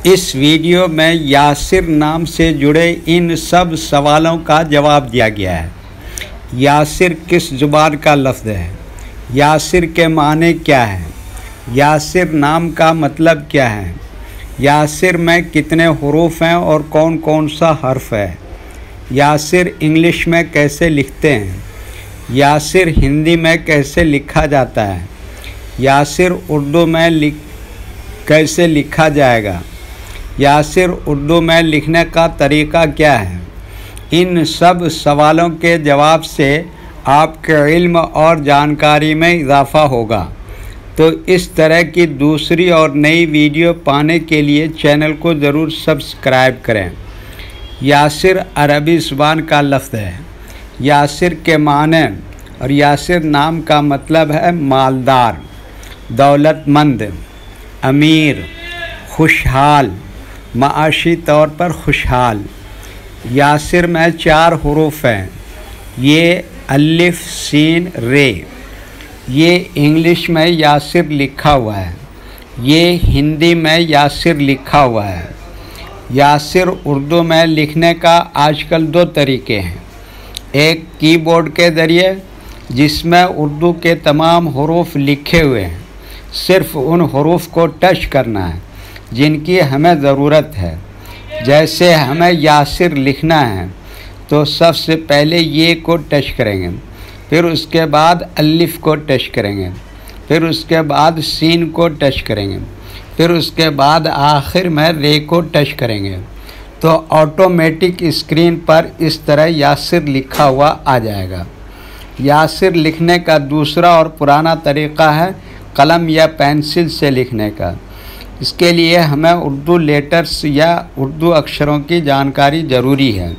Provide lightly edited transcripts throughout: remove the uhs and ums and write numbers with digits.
इस वीडियो में यासिर नाम से जुड़े इन सब सवालों का जवाब दिया गया है। यासिर किस ज़ुबान का लफ्ज़ है? यासिर के माने क्या हैं? यासिर नाम का मतलब क्या है? यासिर में कितने हुरूफ हैं और कौन कौन सा हर्फ है? यासिर इंग्लिश में कैसे लिखते हैं? यासिर हिंदी में कैसे लिखा जाता है? यासिर उर्दू में कैसे लिखा जाएगा? यासिर उर्दू में लिखने का तरीका क्या है? इन सब सवालों के जवाब से आपके इल्म और जानकारी में इजाफ़ा होगा। तो इस तरह की दूसरी और नई वीडियो पाने के लिए चैनल को ज़रूर सब्सक्राइब करें। यासिर अरबी ज़ुबान का लफ्ज़ है। यासिर के माने और यासिर नाम का मतलब है मालदार, दौलतमंद, अमीर, खुशहाल, माशी तौर पर खुशहाल। यासिर में 4 हुरूफ हैं। ये अलिफ, सीन, रे। ये इंग्लिश में यासिर लिखा हुआ है। ये हिंदी में यासिर लिखा हुआ है। यासिर उर्दू में लिखने का आजकल 2 तरीके हैं। एक कीबोर्ड के ज़रिए, जिसमें उर्दू के तमाम हुरूफ लिखे हुए हैं, सिर्फ़ उन हुरूफ को टच करना है जिनकी हमें ज़रूरत है। जैसे हमें यासिर लिखना है तो सबसे पहले ये को टच करेंगे, फिर उसके बाद अलिफ को टच करेंगे, फिर उसके बाद सीन को टच करेंगे, फिर उसके बाद आखिर में रे को टच करेंगे। तो ऑटोमेटिक स्क्रीन पर इस तरह यासिर लिखा हुआ आ जाएगा। यासिर लिखने का दूसरा और पुराना तरीक़ा है कलम या पेंसिल से लिखने का। इसके लिए हमें उर्दू लेटर्स या उर्दू अक्षरों की जानकारी ज़रूरी है।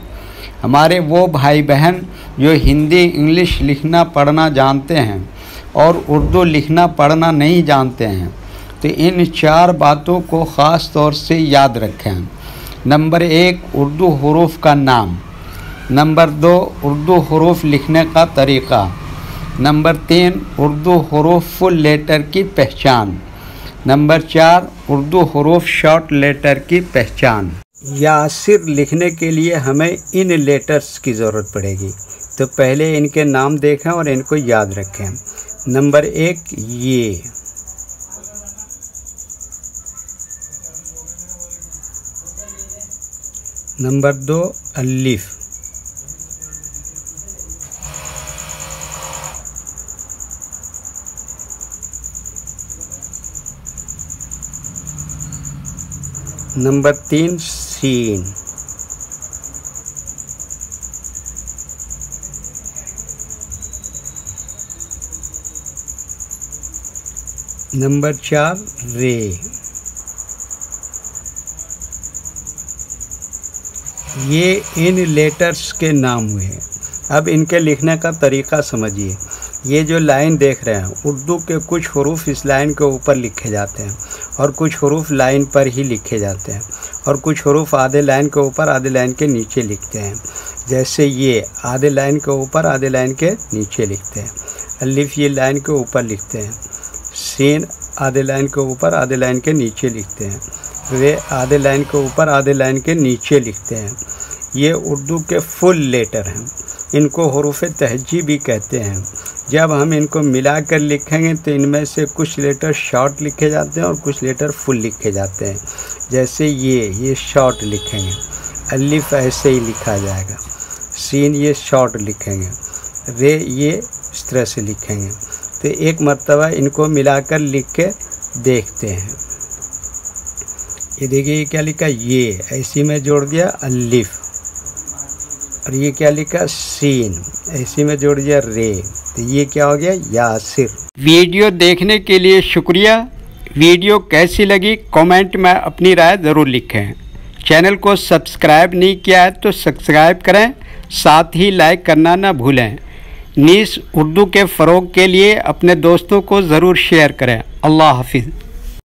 हमारे वो भाई बहन जो हिंदी इंग्लिश लिखना पढ़ना जानते हैं और उर्दू लिखना पढ़ना नहीं जानते हैं, तो इन 4 बातों को ख़ास तौर से याद रखें। नंबर 1, उर्दू हुरूफ का नाम। नंबर 2, उर्दू हुरूफ लिखने का तरीक़ा। नंबर 3, उर्दू हुरूफ फुल लेटर की पहचान। नंबर 4, उर्दू हुरूफ शॉर्ट लेटर की पहचान। यासिर लिखने के लिए हमें इन लेटर्स की ज़रूरत पड़ेगी। तो पहले इनके नाम देखें और इनको याद रखें। नंबर 1 ये, नंबर 2 अलिफ, नंबर 3 सीन, नंबर 4 रे। ये इन लेटर्स के नाम हुए। अब इनके लिखने का तरीक़ा समझिए। ये जो लाइन देख रहे हैं, उर्दू के कुछ हुरूफ इस लाइन के ऊपर लिखे जाते हैं और कुछ हुरूफ लाइन पर ही लिखे जाते हैं और कुछ हुरूफ आधे लाइन के ऊपर आधे लाइन के नीचे लिखते हैं। जैसे ये आधे लाइन के ऊपर आधे लाइन के नीचे लिखते हैं। अलिफ ये लाइन के ऊपर लिखते हैं। सीन आधे लाइन के ऊपर आधे लाइन के नीचे लिखते हैं। रे आधे लाइन के ऊपर आधे लाइन के नीचे लिखते हैं। ये उर्दू के फुल लेटर हैं। इनको हुरूफ तहजी भी कहते हैं। जब हम इनको मिलाकर लिखेंगे तो इनमें से कुछ लेटर शॉर्ट लिखे जाते हैं और कुछ लेटर फुल लिखे जाते हैं। जैसे ये शॉर्ट लिखेंगे। अलिफ ऐसे ही लिखा जाएगा। सीन ये शॉर्ट लिखेंगे। रे ये इस तरह से लिखेंगे। तो एक मर्तबा इनको मिलाकर लिख के देखते हैं। ये देखिए, ये क्या लिखा, ये ऐसी में जोड़ दिया अलिफ, और ये क्या लिखा सीन, ऐसी में जोड़ दिया रे। तो ये क्या हो गया, यासिर। वीडियो देखने के लिए शुक्रिया। वीडियो कैसी लगी कमेंट में अपनी राय ज़रूर लिखें। चैनल को सब्सक्राइब नहीं किया है तो सब्सक्राइब करें, साथ ही लाइक करना ना भूलें। नीस उर्दू के फ़रोग़ के लिए अपने दोस्तों को ज़रूर शेयर करें। अल्लाह हाफिज़।